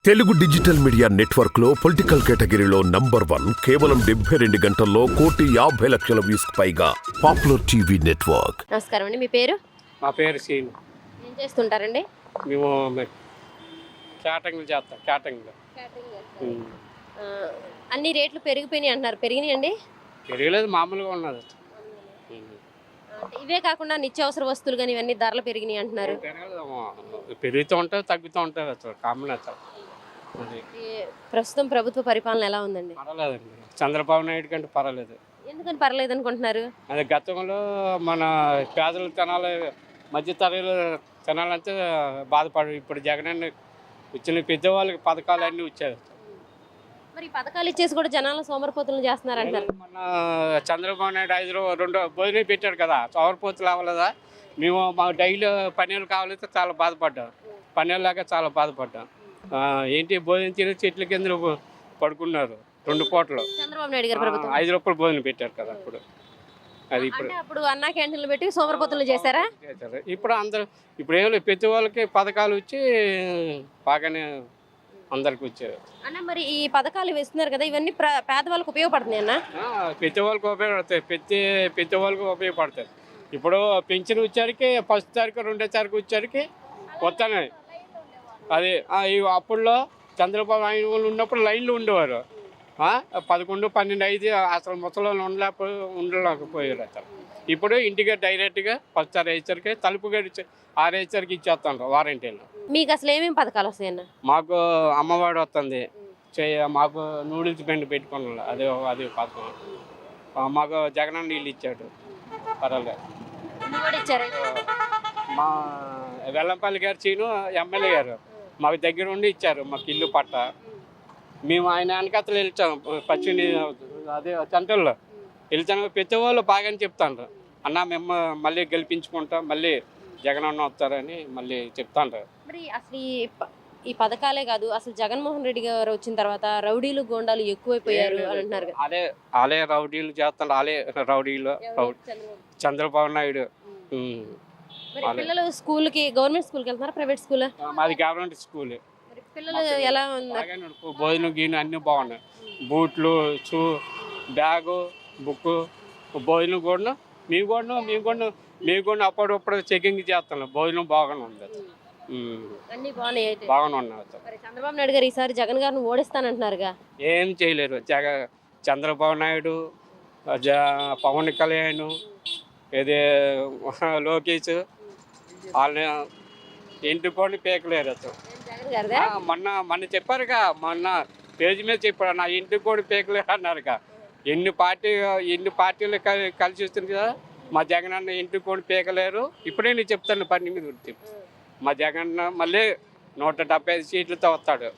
Telugu digital media network లో political కేటగిరీలో number 1 కేవలం 72 గంటల్లో 1,50,00,000 వ్యూస్ పైగా పాపులర్ టీవీ నెట్వర్క్. నమస్కారం అండి, మీ పేరు? మా పేరు సీన్. ఏం చేస్తుంటారండి? మేము క్యాటరింగ్ చేస్తాం. క్యాటరింగ్ అన్ని రేట్లు పెరిగిపోయినాయి అంటున్నారు, పెరిగినాయి అండి? పెరగలేదు, మామూలుగా ఉన్నది. ఇవే కాకుండా నిత్యావసర వస్తువులు కానీ ఇవన్నీ ధరలు పెరిగినాయి అంటున్నారు. పెరుగుతూ ఉంటాయి, తగ్గుతూ ఉంటాయి. అసలు కామన్ అసలు. ప్రస్తుతం ప్రభుత్వ పరిపాలన ఎలా ఉందండి? పర్వాలేదండి, చంద్రబాబు నాయుడు కంటే పర్వాలేదు. ఎందుకని పర్లేదు అనుకుంటున్నారు? అది గతంలో మన పేదలు తినాలి, మధ్య తరగతులు తినాలంటే బాధపడు. ఇప్పుడు జగన్ వచ్చిన పెద్దవాళ్ళకి పథకాలు అన్నీ వచ్చాయి. మరి పథకాలు ఇచ్చేసి కూడా జనాలు సోమరిపోతులు చేస్తున్నారు అంటారు. మన చంద్రబాబు నాయుడు 2 భోజనం పెట్టాడు కదా, సోమరిపోతులు అవ్వలేదా? మేము మాకు డైలీ పన్నీళ్ళు కావాలంటే చాలా బాధపడ్డాం. పన్నీళ్ళలాగా చాలా బాధపడ్డాం. ఏంటి భోజనం తిని చెట్ల కింద పడుకున్నారు 2 పూటలు. చంద్రబాబు నాయుడు గారు ప్రభుత్వం 5 రూపాయలు భోజనం పెట్టారు కదా అప్పుడు. అది ఇప్పుడు అప్పుడు అన్నా క్యాంటీన్లు పెట్టి సోమరిపోతులు చేశారా? ఇప్పుడు అందరూ ఇప్పుడు ఏం లేదు, ప్రతి వాళ్ళకి పథకాలు వచ్చి బాగానే అందరికి వచ్చారు అన్న. మరి ఈ పథకాలు వేస్తున్నారు కదా, ఇవన్నీ పేదవాళ్ళకి ఉపయోగపడుతున్నాయి అన్న? ప్రతి వాళ్ళకి ఉపయోగపడతాయి, ప్రతి వాళ్ళకి ఉపయోగపడతాయి. ఇప్పుడు పెన్షన్ వచ్చరికి ఫస్ట్ తారీఖు 2వ తారీఖు వచ్చరికి వస్తున్నాయి. అది అప్పుడులో చంద్రబాబు నాయుడు ఉన్నప్పుడు లైన్లు ఉండేవారు. 11, 12, 5 అసలు ముసలి ఉండలేకపోయారు అసలు. ఇప్పుడు ఇంటికి డైరెక్ట్గా ఫస్ట్ రేచర్కి తలుపు గడిచి ఆ రేచర్కి ఇచ్చేస్తాను వారంటీలు. మీకు అసలు ఏమేమి పథకాలు వస్తాయన్న? మాకు అమ్మవాడు వస్తుంది, మాకు నూడిల్స్ బండి పెట్టుకున్నాడు, అది పథకం. మాకు జగనన్న నీళ్ళు ఇచ్చాడు, పర్వాలేదు. మా వెల్లంపల్లి గారు చీను ఎమ్మెల్యే గారు మాకు దగ్గర ఉండి ఇచ్చారు మాకు ఇల్లు పట్ట. మేము ఆయన వెనకతలు వెళ్తాం, పచ్చిని అదే సెంటర్లో వెళ్తాను. ప్రతి వాళ్ళు బాగానే చెప్తాండ్రు, అన్న మేము మళ్ళీ గెలిపించుకుంటాం, మళ్ళీ జగనన్న వస్తారని మళ్ళీ చెప్తాండ్రు. మరి అసలు ఈ పథకాలే కాదు, అసలు జగన్మోహన్ రెడ్డి గారు వచ్చిన తర్వాత రౌడీలు గోండాలు ఎక్కువైపోయారు అని అంటున్నారు. అలే రౌడీలు చేస్తాడు, రౌడీలు చంద్రబాబు నాయుడు. పిల్లలు స్కూల్కి గవర్నమెంట్ స్కూల్కి వెళ్తున్నారు, ప్రైవేట్ స్కూల్? మాది గవర్నమెంట్ స్కూల్. పిల్లలు ఎలా ఉంది? భోజనం గీను అన్నీ బాగున్నాయి, బూట్లు, షూ, బ్యాగు, బుక్, భోజనం కూడా మేము కూడా అప్పుడప్పుడు చెకింగ్ చేస్తాను. భోజనం బాగానే ఉంది, అన్ని బాగున్నాయి, బాగానే ఉన్నాయి. చంద్రబాబు నాయుడు గారు ఈసారి జగన్ గారిని ఓడిస్తానంటున్నారుగా? ఏం చేయలేరు. చంద్రబాబు నాయుడు, పవన్ కళ్యాణ్, ఇది లోకేష్ వాళ్ళని ఇంటిపోని పీకలేరు అసలు. మొన్న చెప్పారుగా, మొన్న పేజీ మీద చెప్పారు, నా ఇంటికి కూడా పీకలేరు అన్నారుగా. ఎన్ని పార్టీలు కలిసి వస్తుంది కదా, మా జగన్ అన్న ఇంటికి కూడా పీకలేరు. ఇప్పుడే నేను చెప్తాను పని మీద చెప్తాను. మా జగన్ మళ్ళీ 175 సీట్లతో వస్తాడు.